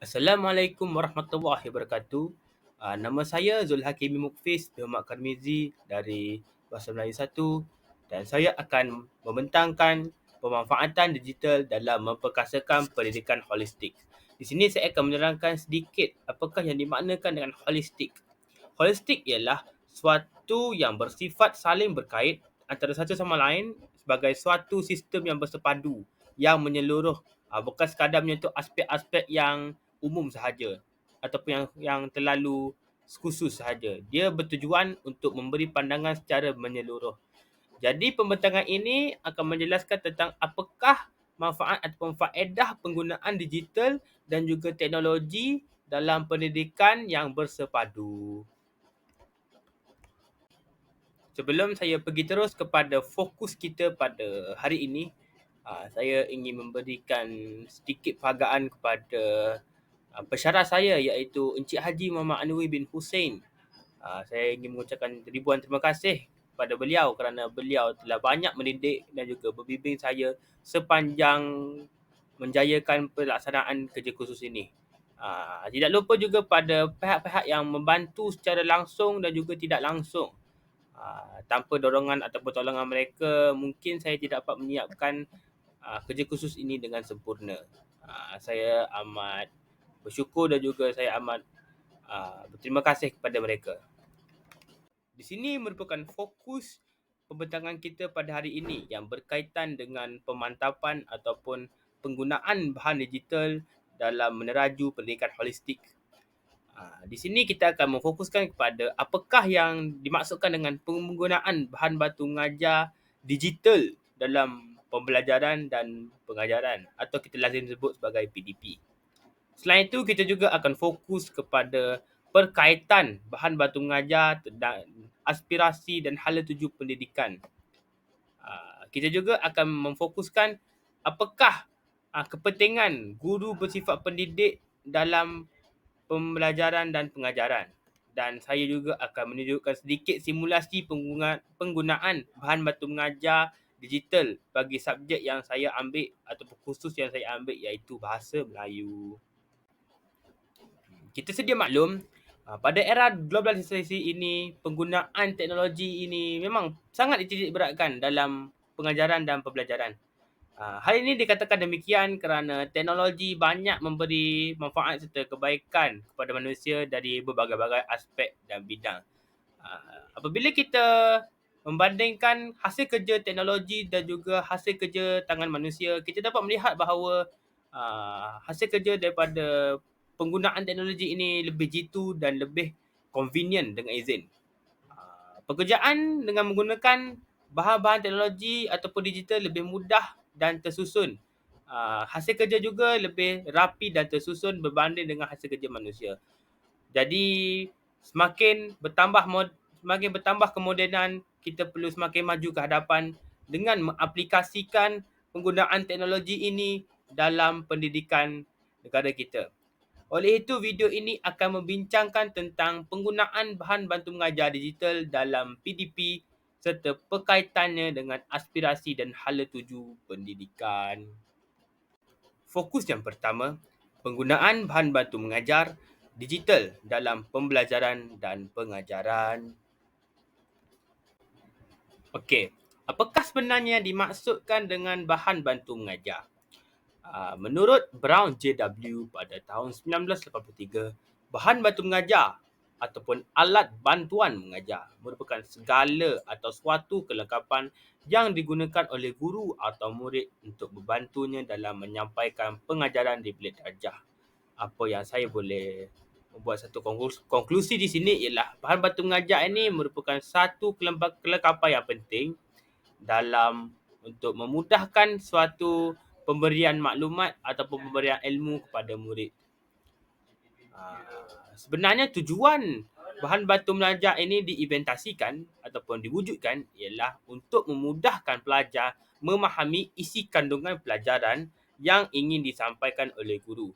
Assalamualaikum warahmatullahi wabarakatuh. Nama saya Zulhakimi Mukfiz Muhammad Karmizi dari Bahasa Melayu 1 dan saya akan membentangkan pemanfaatan digital dalam memperkasakan pendidikan holistik. Di sini saya akan menerangkan sedikit apakah yang dimaknakan dengan holistik. Holistik ialah suatu yang bersifat saling berkait antara satu sama lain sebagai suatu sistem yang bersepadu, yang menyeluruh, bukan sekadar menyentuh aspek-aspek yang umum sahaja ataupun yang terlalu khusus sahaja. Dia bertujuan untuk memberi pandangan secara menyeluruh. Jadi pembentangan ini akan menjelaskan tentang apakah manfaat ataupun faedah penggunaan digital dan juga teknologi dalam pendidikan yang bersepadu. Sebelum saya pergi terus kepada fokus kita pada hari ini, saya ingin memberikan sedikit penghargaan kepada pensyarah saya, iaitu Encik Haji Muhammad Anuri bin Hussein. Saya ingin mengucapkan ribuan terima kasih kepada beliau kerana beliau telah banyak mendidik dan juga membimbing saya sepanjang menjayakan pelaksanaan kerja khusus ini. Tidak lupa juga pada pihak-pihak yang membantu secara langsung dan juga tidak langsung. Tanpa dorongan atau pertolongan mereka, mungkin saya tidak dapat menyiapkan kerja khusus ini dengan sempurna. Saya amat bersyukur dan juga saya amat berterima kasih kepada mereka. Di sini merupakan fokus pembentangan kita pada hari ini yang berkaitan dengan pemantapan ataupun penggunaan bahan digital dalam meneraju pendidikan holistik. Di sini kita akan memfokuskan kepada apakah yang dimaksudkan dengan penggunaan bahan batu mengajar digital dalam pembelajaran dan pengajaran atau kita lazim sebut sebagai PDP. Selain itu, kita juga akan fokus kepada perkaitan bahan batu mengajar dan aspirasi dan hala tuju pendidikan. Kita juga akan memfokuskan apakah kepentingan guru bersifat pendidik dalam pembelajaran dan pengajaran. Dan saya juga akan menunjukkan sedikit simulasi penggunaan bahan batu mengajar digital bagi subjek yang saya ambil ataupun khusus yang saya ambil, iaitu Bahasa Melayu. Kita sedia maklum, pada era globalisasi ini, penggunaan teknologi ini memang sangat dititik beratkan dalam pengajaran dan pembelajaran. Hal ini dikatakan demikian kerana teknologi banyak memberi manfaat serta kebaikan kepada manusia dari berbagai-bagai aspek dan bidang. Apabila kita membandingkan hasil kerja teknologi dan juga hasil kerja tangan manusia, kita dapat melihat bahawa hasil kerja daripada penggunaan teknologi ini lebih jitu dan lebih convenient dengan izin. Pekerjaan dengan menggunakan bahan-bahan teknologi ataupun digital lebih mudah dan tersusun. Hasil kerja juga lebih rapi dan tersusun berbanding dengan hasil kerja manusia. Jadi semakin bertambah kemodenan, kita perlu semakin maju ke hadapan dengan mengaplikasikan penggunaan teknologi ini dalam pendidikan negara kita. Oleh itu, video ini akan membincangkan tentang penggunaan bahan bantu mengajar digital dalam PDP serta perkaitannya dengan aspirasi dan hala tuju pendidikan. Fokus yang pertama, penggunaan bahan bantu mengajar digital dalam pembelajaran dan pengajaran. Okey, apakah sebenarnya dimaksudkan dengan bahan bantu mengajar? Menurut Brown J.W. pada tahun 1983, bahan bantu mengajar ataupun alat bantuan mengajar merupakan segala atau suatu kelengkapan yang digunakan oleh guru atau murid untuk membantunya dalam menyampaikan pengajaran di bilik darjah. Apa yang saya boleh membuat satu konklusi di sini ialah bahan bantu mengajar ini merupakan satu kelengkapan yang penting dalam untuk memudahkan suatu pemberian maklumat ataupun pemberian ilmu kepada murid. Sebenarnya tujuan bahan bantu mengajar ini diinventasikan ataupun diwujudkan ialah untuk memudahkan pelajar memahami isi kandungan pelajaran yang ingin disampaikan oleh guru.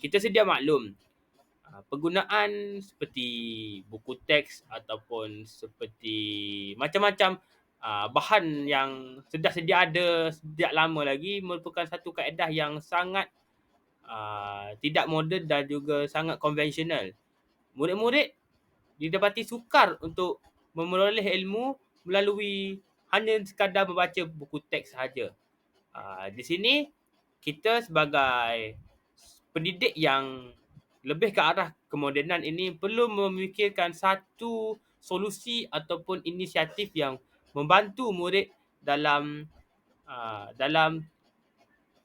Kita sedia maklum, penggunaan seperti buku teks ataupun seperti macam-macam bahan yang sudah sedia ada sejak lama lagi merupakan satu kaedah yang sangat tidak moden dan juga sangat konvensional. Murid-murid didapati sukar untuk memperoleh ilmu melalui hanya sekadar membaca buku teks sahaja. Di sini kita sebagai pendidik yang lebih ke arah kemodenan ini perlu memikirkan satu solusi ataupun inisiatif yang membantu murid dalam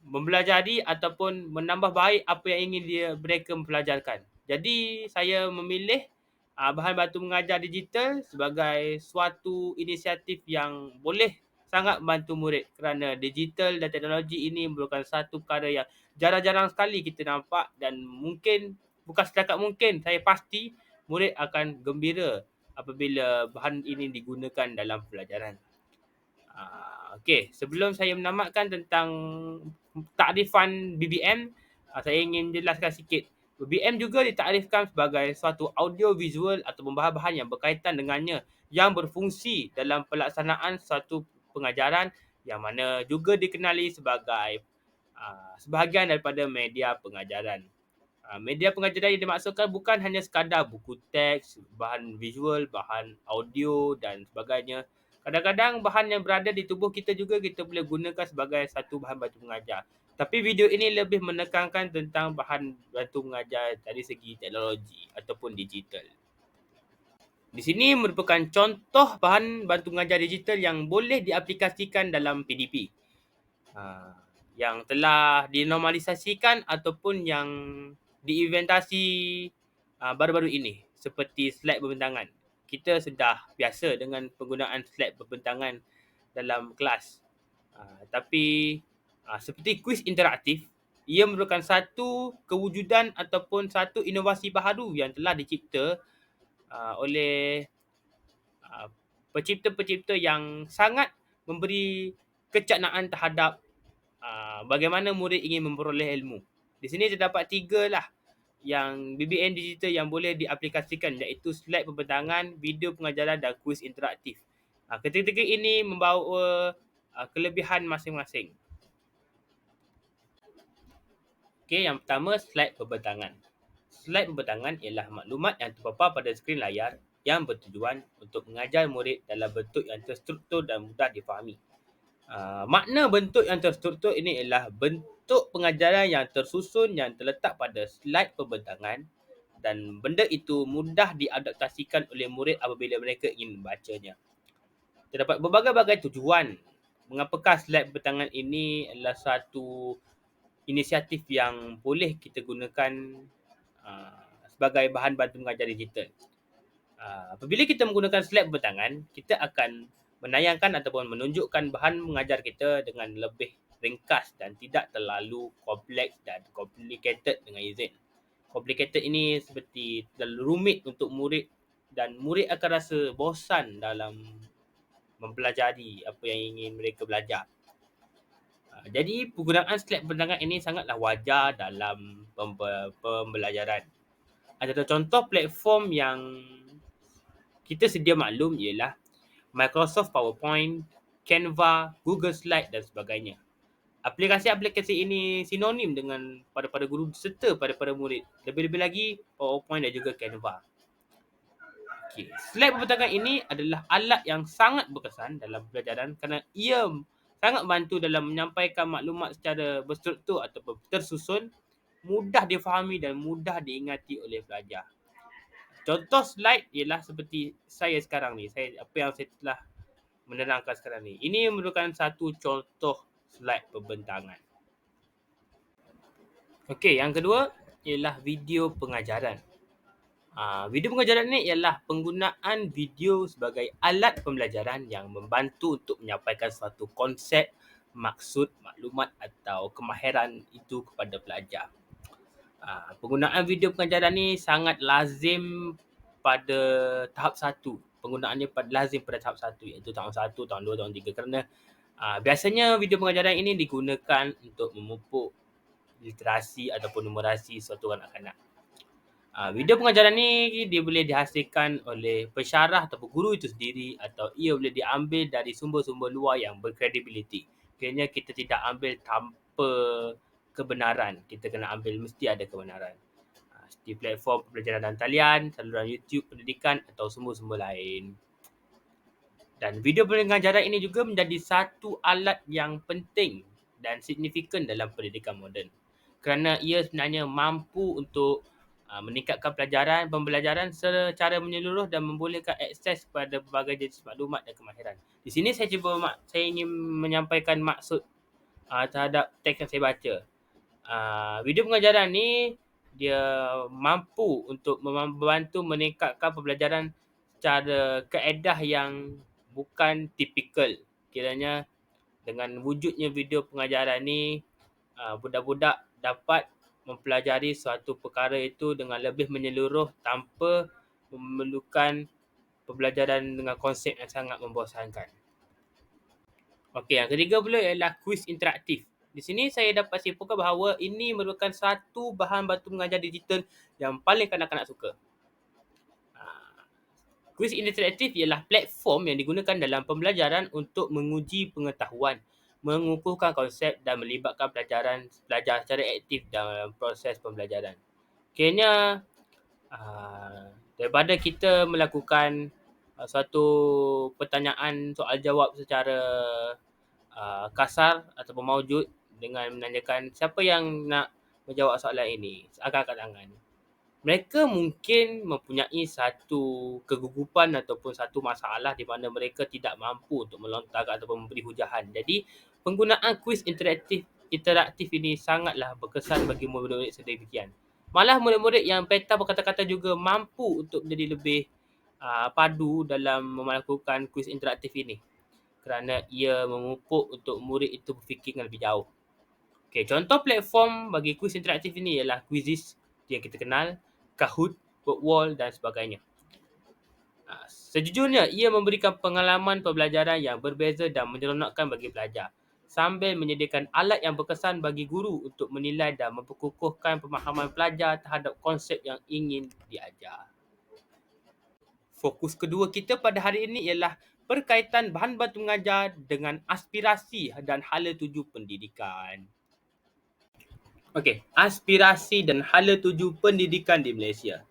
mempelajari ataupun menambah baik apa yang ingin mereka mempelajarkan. Jadi saya memilih bahan bantu mengajar digital sebagai suatu inisiatif yang boleh sangat membantu murid, kerana digital dan teknologi ini merupakan satu perkara yang jarang-jarang sekali kita nampak, dan mungkin, bukan setakat mungkin, saya pasti murid akan gembira apabila bahan ini digunakan dalam pelajaran. Okey, sebelum saya menamatkan tentang takrifan BBM, saya ingin jelaskan sikit. BBM juga ditakrifkan sebagai suatu audio visual atau bahan-bahan yang berkaitan dengannya yang berfungsi dalam pelaksanaan suatu pengajaran, yang mana juga dikenali sebagai sebahagian daripada media pengajaran. Media pengajaran yang dimaksudkan bukan hanya sekadar buku teks, bahan visual, bahan audio dan sebagainya. Kadang-kadang bahan yang berada di tubuh kita juga kita boleh gunakan sebagai satu bahan bantu mengajar. Tapi video ini lebih menekankan tentang bahan bantu mengajar dari segi teknologi ataupun digital. Di sini merupakan contoh bahan bantu mengajar digital yang boleh diaplikasikan dalam PDP. Yang telah dinormalisasikan ataupun yang diinventasi baru-baru ini, seperti slide berbentangan. Kita sudah biasa dengan penggunaan slide berbentangan dalam kelas. Tapi seperti kuis interaktif, ia merupakan satu kewujudan ataupun satu inovasi baharu yang telah dicipta oleh pencipta-pencipta yang sangat memberi kecaknaan terhadap bagaimana murid ingin memperoleh ilmu. Di sini terdapat 3 lah yang BBM digital yang boleh diaplikasikan, iaitu slide pembentangan, video pengajaran dan kuis interaktif. Ketiga-tiga ini membawa kelebihan masing-masing. Okey, yang pertama slide pembentangan. Slide pembentangan ialah maklumat yang terpapar pada skrin layar yang bertujuan untuk mengajar murid dalam bentuk yang terstruktur dan mudah difahami. Makna bentuk yang terstruktur ini ialah bentuk pengajaran yang tersusun yang terletak pada slide pembentangan, dan benda itu mudah diadaptasikan oleh murid apabila mereka ingin membacanya. Terdapat berbagai-bagai tujuan mengapakah slide pembentangan ini adalah satu inisiatif yang boleh kita gunakan sebagai bahan bantu mengajar digital. Apabila kita menggunakan slide pembentangan, kita akan menayangkan ataupun menunjukkan bahan mengajar kita dengan lebih ringkas dan tidak terlalu kompleks dan complicated dengan izin. Complicated ini seperti terlalu rumit untuk murid, dan murid akan rasa bosan dalam mempelajari apa yang ingin mereka belajar. Jadi penggunaan slide pembentangan ini sangatlah wajar dalam pembelajaran. Antara contoh platform yang kita sedia maklum ialah Microsoft PowerPoint, Canva, Google Slide dan sebagainya. Aplikasi-aplikasi ini sinonim dengan pada guru serta pada murid. Lebih-lebih lagi PowerPoint dan juga Canva. Okay. Slide pembentangan ini adalah alat yang sangat berkesan dalam pelajaran kerana ia sangat membantu dalam menyampaikan maklumat secara berstruktur ataupun tersusun, mudah difahami dan mudah diingati oleh pelajar. Contoh slide ialah seperti saya sekarang ni. Apa yang saya telah menerangkan sekarang ni. Ini merupakan satu contoh slide pembentangan. Okey, yang kedua ialah video pengajaran. Video pengajaran ni ialah penggunaan video sebagai alat pembelajaran yang membantu untuk menyampaikan suatu konsep, maksud, maklumat atau kemahiran itu kepada pelajar. Penggunaan video pengajaran ni sangat lazim pada tahap 1. Penggunaannya lazim pada tahap 1, iaitu tahun 1, tahun 2, tahun 3, kerana biasanya video pengajaran ini digunakan untuk memupuk literasi ataupun numerasi suatu kanak-kanak. Video pengajaran ni dia boleh dihasilkan oleh pensyarah ataupun guru itu sendiri, atau ia boleh diambil dari sumber-sumber luar yang berkredibiliti. Kiranya kita tidak ambil tanpa kebenaran. Kita kena ambil mesti ada kebenaran. Seperti platform pembelajaran dan talian, saluran YouTube pendidikan atau sumber-sumber lain. Dan video pengajaran ini juga menjadi satu alat yang penting dan signifikan dalam pendidikan moden. Kerana ia sebenarnya mampu untuk meningkatkan pembelajaran secara menyeluruh dan membolehkan akses kepada berbagai jenis maklumat dan kemahiran. Di sini saya ingin menyampaikan maksud terhadap teks yang saya baca. Video pengajaran ni dia mampu untuk membantu meningkatkan pembelajaran secara kaedah yang bukan tipikal. Kiranya dengan wujudnya video pengajaran ni, budak-budak dapat mempelajari suatu perkara itu dengan lebih menyeluruh tanpa memerlukan pembelajaran dengan konsep yang sangat membosankan. Okey, yang ketiga pula ialah kuis interaktif. Di sini saya dapat simpulkan bahawa ini merupakan satu bahan bantu mengajar digital yang paling kanak-kanak suka. Kuis interaktif ialah platform yang digunakan dalam pembelajaran untuk menguji pengetahuan, mengukuhkan konsep dan melibatkan pelajar secara aktif dalam proses pembelajaran. Kiranya daripada kita melakukan suatu pertanyaan soal jawab secara kasar ataupun maujud dengan menanyakan siapa yang nak menjawab soalan ini, angkat tangan. Mereka mungkin mempunyai satu kegugupan ataupun satu masalah di mana mereka tidak mampu untuk melontarkan ataupun memberi hujahan. Jadi, penggunaan kuis interaktif ini sangatlah berkesan bagi murid-murid sedemikian. Malah murid-murid yang petas berkata-kata juga mampu untuk menjadi lebih padu dalam melakukan kuis interaktif ini. Kerana ia memupuk untuk murid itu berfikir dengan lebih jauh. Okay, contoh platform bagi kuis interaktif ini ialah Quizizz yang kita kenal, Kahoot, Wordwall dan sebagainya. Sejujurnya, ia memberikan pengalaman pembelajaran yang berbeza dan menyeronokkan bagi pelajar, sambil menyediakan alat yang berkesan bagi guru untuk menilai dan memperkukuhkan pemahaman pelajar terhadap konsep yang ingin diajar. Fokus kedua kita pada hari ini ialah berkaitan bahan bantu mengajar dengan aspirasi dan hala tuju pendidikan. Okey, aspirasi dan hala tuju pendidikan di Malaysia.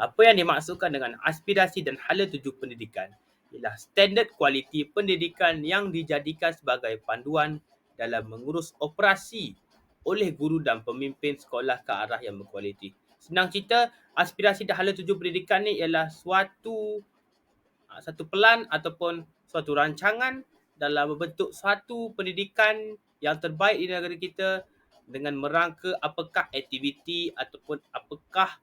Apa yang dimaksudkan dengan aspirasi dan hala tuju pendidikan ialah standard kualiti pendidikan yang dijadikan sebagai panduan dalam mengurus operasi oleh guru dan pemimpin sekolah ke arah yang berkualiti. Senang cerita, aspirasi dan hala tuju pendidikan ni ialah satu pelan ataupun suatu rancangan dalam membentuk suatu pendidikan yang terbaik di negara kita dengan merangka apakah aktiviti ataupun apakah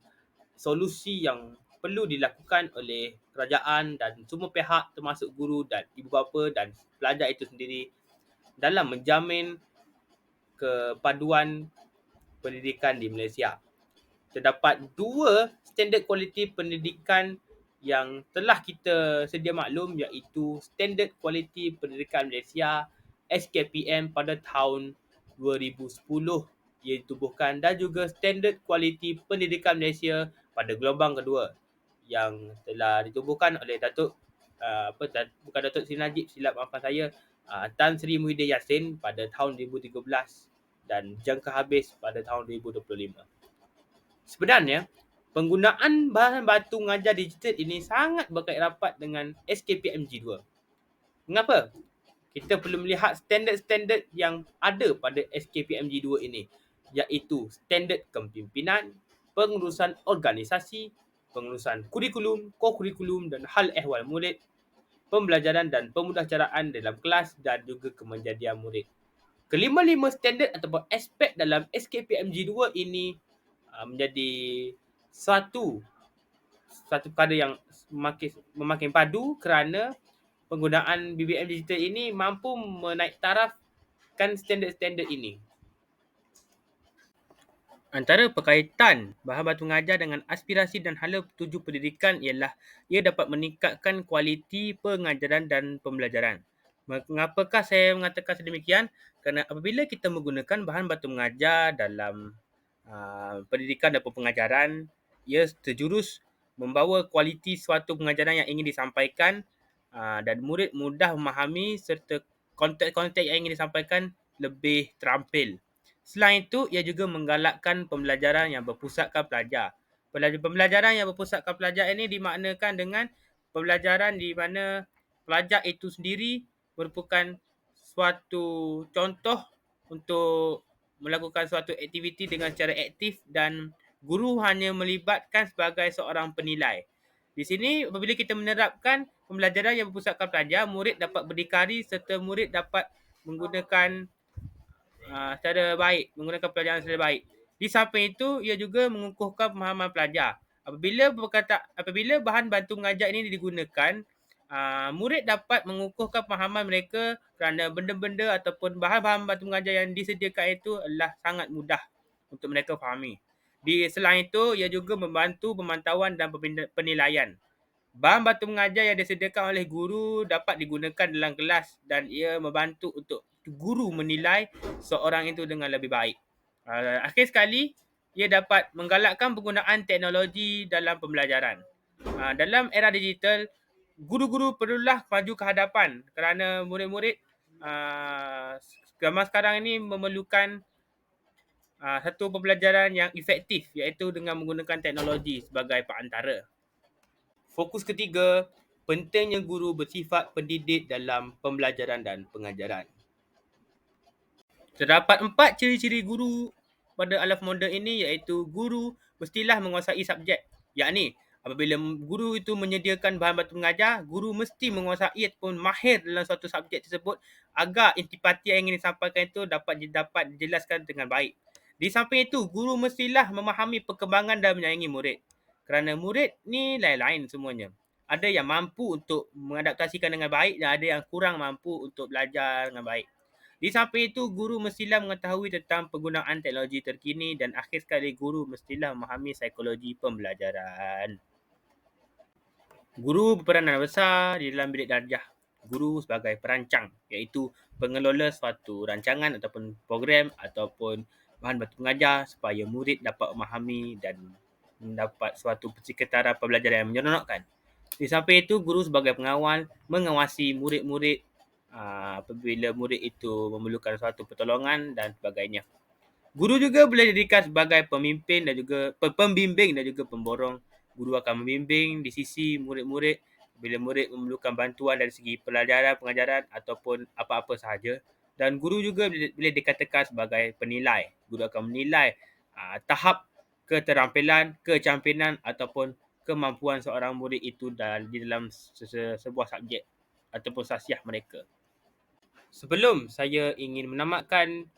solusi yang perlu dilakukan oleh kerajaan dan semua pihak termasuk guru dan ibu bapa dan pelajar itu sendiri dalam menjamin kepaduan pendidikan di Malaysia. Terdapat dua standard kualiti pendidikan yang telah kita sedia maklum, iaitu Standard Kualiti Pendidikan Malaysia SKPM pada tahun 2010 ia ditubuhkan, dan juga Standard Kualiti Pendidikan Malaysia pada gelombang kedua yang telah ditubuhkan oleh bukan Datuk Seri Najib, silap maafkan saya, Tan Sri Muhyiddin Yassin pada tahun 2013 dan jangka habis pada tahun 2025. Sebenarnya, penggunaan bahan bantu mengajar digital ini sangat berkait rapat dengan SKPMG 2. Mengapa? Kita perlu melihat standard-standard yang ada pada SKPMG 2 ini, iaitu standard kepimpinan, pengurusan organisasi, pengurusan kurikulum, ko-kurikulum dan hal ehwal murid, pembelajaran dan pemudahcaraan dalam kelas dan juga kemenjadian murid. Kelima-lima standard ataupun aspek dalam SKPMG 2 ini menjadi satu perkara yang memakin padu kerana penggunaan BBM digital ini mampu menaik tarafkan standard-standard ini. Antara perkaitan bahan bantu mengajar dengan aspirasi dan hala tuju pendidikan ialah ia dapat meningkatkan kualiti pengajaran dan pembelajaran. Mengapakah saya mengatakan sedemikian? Kerana apabila kita menggunakan bahan bantu mengajar dalam pendidikan dan pengajaran, ia terjurus membawa kualiti suatu pengajaran yang ingin disampaikan dan murid mudah memahami serta konteks-konteks yang ingin disampaikan lebih terampil. Selain itu, ia juga menggalakkan pembelajaran yang berpusatkan pelajar. Pembelajaran yang berpusatkan pelajar ini dimaknakan dengan pembelajaran di mana pelajar itu sendiri merupakan suatu contoh untuk melakukan suatu aktiviti dengan secara aktif dan guru hanya melibatkan sebagai seorang penilai. Di sini apabila kita menerapkan pembelajaran yang berpusatkan pelajar, murid dapat berdikari serta murid dapat menggunakan secara baik, menggunakan pelajaran secara baik. Di samping itu, ia juga mengukuhkan pemahaman pelajar. Apabila bahan bantu mengajar ini digunakan, murid dapat mengukuhkan pemahaman mereka kerana benda-benda ataupun bahan-bahan bantu mengajar yang disediakan itu adalah sangat mudah untuk mereka fahami. Selain itu, ia juga membantu pemantauan dan penilaian. Bahan bantu mengajar yang disediakan oleh guru dapat digunakan dalam kelas dan ia membantu untuk guru menilai seorang itu dengan lebih baik. Akhir sekali, ia dapat menggalakkan penggunaan teknologi dalam pembelajaran. Dalam era digital, guru-guru perlulah maju ke hadapan kerana murid-murid zaman sekarang ini memerlukan satu pembelajaran yang efektif iaitu dengan menggunakan teknologi sebagai perantara. Fokus ketiga, pentingnya guru bersifat pendidik dalam pembelajaran dan pengajaran. Terdapat 4 ciri-ciri guru pada alaf moden ini iaitu guru mestilah menguasai subjek. Yakni, apabila guru itu menyediakan bahan bantu mengajar, guru mesti menguasai ataupun mahir dalam suatu subjek tersebut agar intipati yang ingin disampaikan itu dapat dijelaskan dengan baik. Di samping itu, guru mestilah memahami perkembangan dan menyayangi murid. Kerana murid ni lain-lain semuanya. Ada yang mampu untuk mengadaptasikan dengan baik dan ada yang kurang mampu untuk belajar dengan baik. Di samping itu, guru mestilah mengetahui tentang penggunaan teknologi terkini dan akhir sekali guru mestilah memahami psikologi pembelajaran. Guru berperanan besar di dalam bidik darjah. Guru sebagai perancang iaitu pengelola suatu rancangan ataupun program ataupun bahan bantu mengajar supaya murid dapat memahami dan mendapat suatu persekitaran pembelajaran yang menyeronokkan. Di samping itu, guru sebagai pengawal mengawasi murid-murid apabila murid itu memerlukan suatu pertolongan dan sebagainya. Guru juga boleh didirikan sebagai pemimpin dan juga pembimbing dan juga pemborong. Guru akan membimbing di sisi murid-murid bila murid memerlukan bantuan dari segi pelajaran, pengajaran ataupun apa-apa sahaja. Dan guru juga boleh dikatakan sebagai penilai. Guru akan menilai tahap keterampilan, kecampinan ataupun kemampuan seorang murid itu di dalam sebuah subjek ataupun sasiah mereka. Sebelum saya ingin menamatkan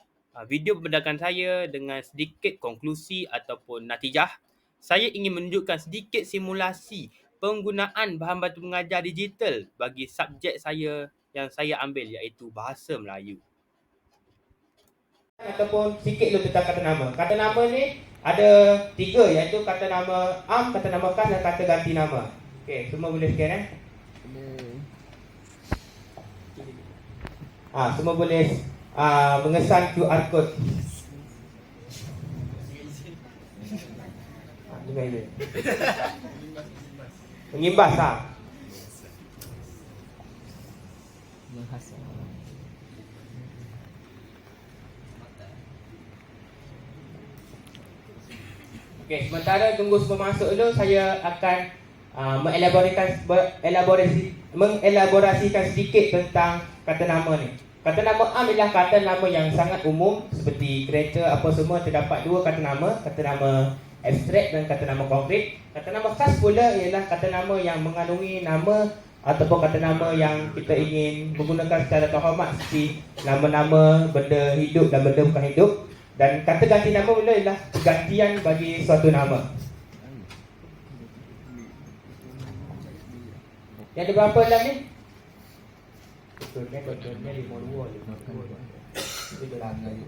video pembendakan saya dengan sedikit konklusi ataupun natijah, saya ingin menunjukkan sedikit simulasi penggunaan bahan bantu mengajar digital bagi subjek saya yang saya ambil iaitu Bahasa Melayu. Ataupun sikit dulu tentang kata nama. Kata nama ni ada 3 iaitu kata nama am, kata nama khas dan kata ganti nama. Okey, semua boleh scan semua boleh mengesan QR code. Mengimbas Okey, sementara tunggu semua masuk dulu, saya akan mengelaborasikan sedikit tentang kata nama ni. Kata nama am ialah kata nama yang sangat umum seperti kereta apa semua, terdapat 2 kata nama abstrak dan kata nama konkret. Kata nama khas pula ialah kata nama yang mengandungi nama ataupun kata nama yang kita ingin menggunakan secara terhormat seperti nama-nama benda hidup dan benda bukan hidup. Dan kata ganti nama pula ialah gantian bagi suatu nama. Yang ada berapa dalam ni? Betulnya 52. Itu belakang.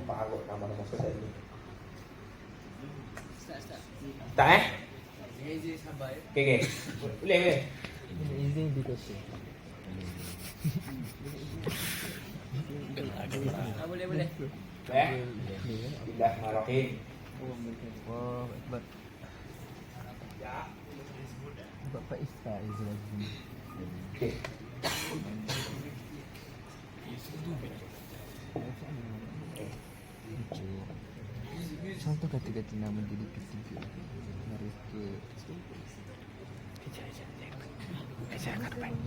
Parut nama-nama saya ni. Tak Okey. Boleh. Boleh, boleh. Tidak marahin. Oh, Bapak Isfaiz lagi. Okey. Contoh kata-kata nama jadi ketiga. Mereka Saya akan baik.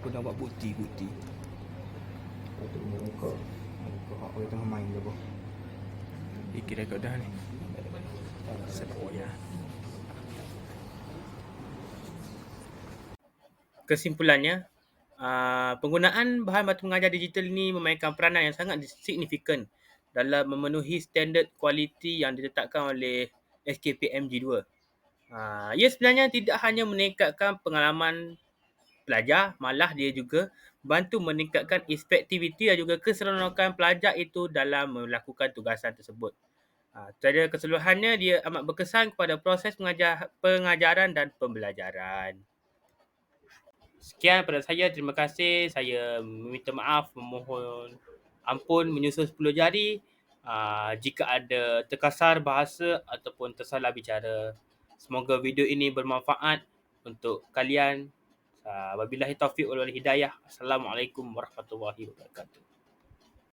aku dah buat bukti. Untuk mereka aku tengah main dulu. Kira kau dah ni. Sebab ya. Kesimpulannya, penggunaan bahan batu mengajar digital ini memainkan peranan yang sangat signifikan dalam memenuhi standard kualiti yang ditetapkan oleh SKPMG 2. Ia sebenarnya tidak hanya meningkatkan pengalaman pelajar, malah dia juga bantu meningkatkan efektiviti dan juga keseronokan pelajar itu dalam melakukan tugasan tersebut. Secara keseluruhannya, dia amat berkesan kepada proses pengajaran dan pembelajaran. Sekian daripada saya. Terima kasih. Saya meminta maaf, memohon ampun menyusul 10 jari jika ada terkasar bahasa ataupun tersalah bicara. Semoga video ini bermanfaat untuk kalian. Wabillahi taufiq wal hidayah. Assalamualaikum warahmatullahi wabarakatuh.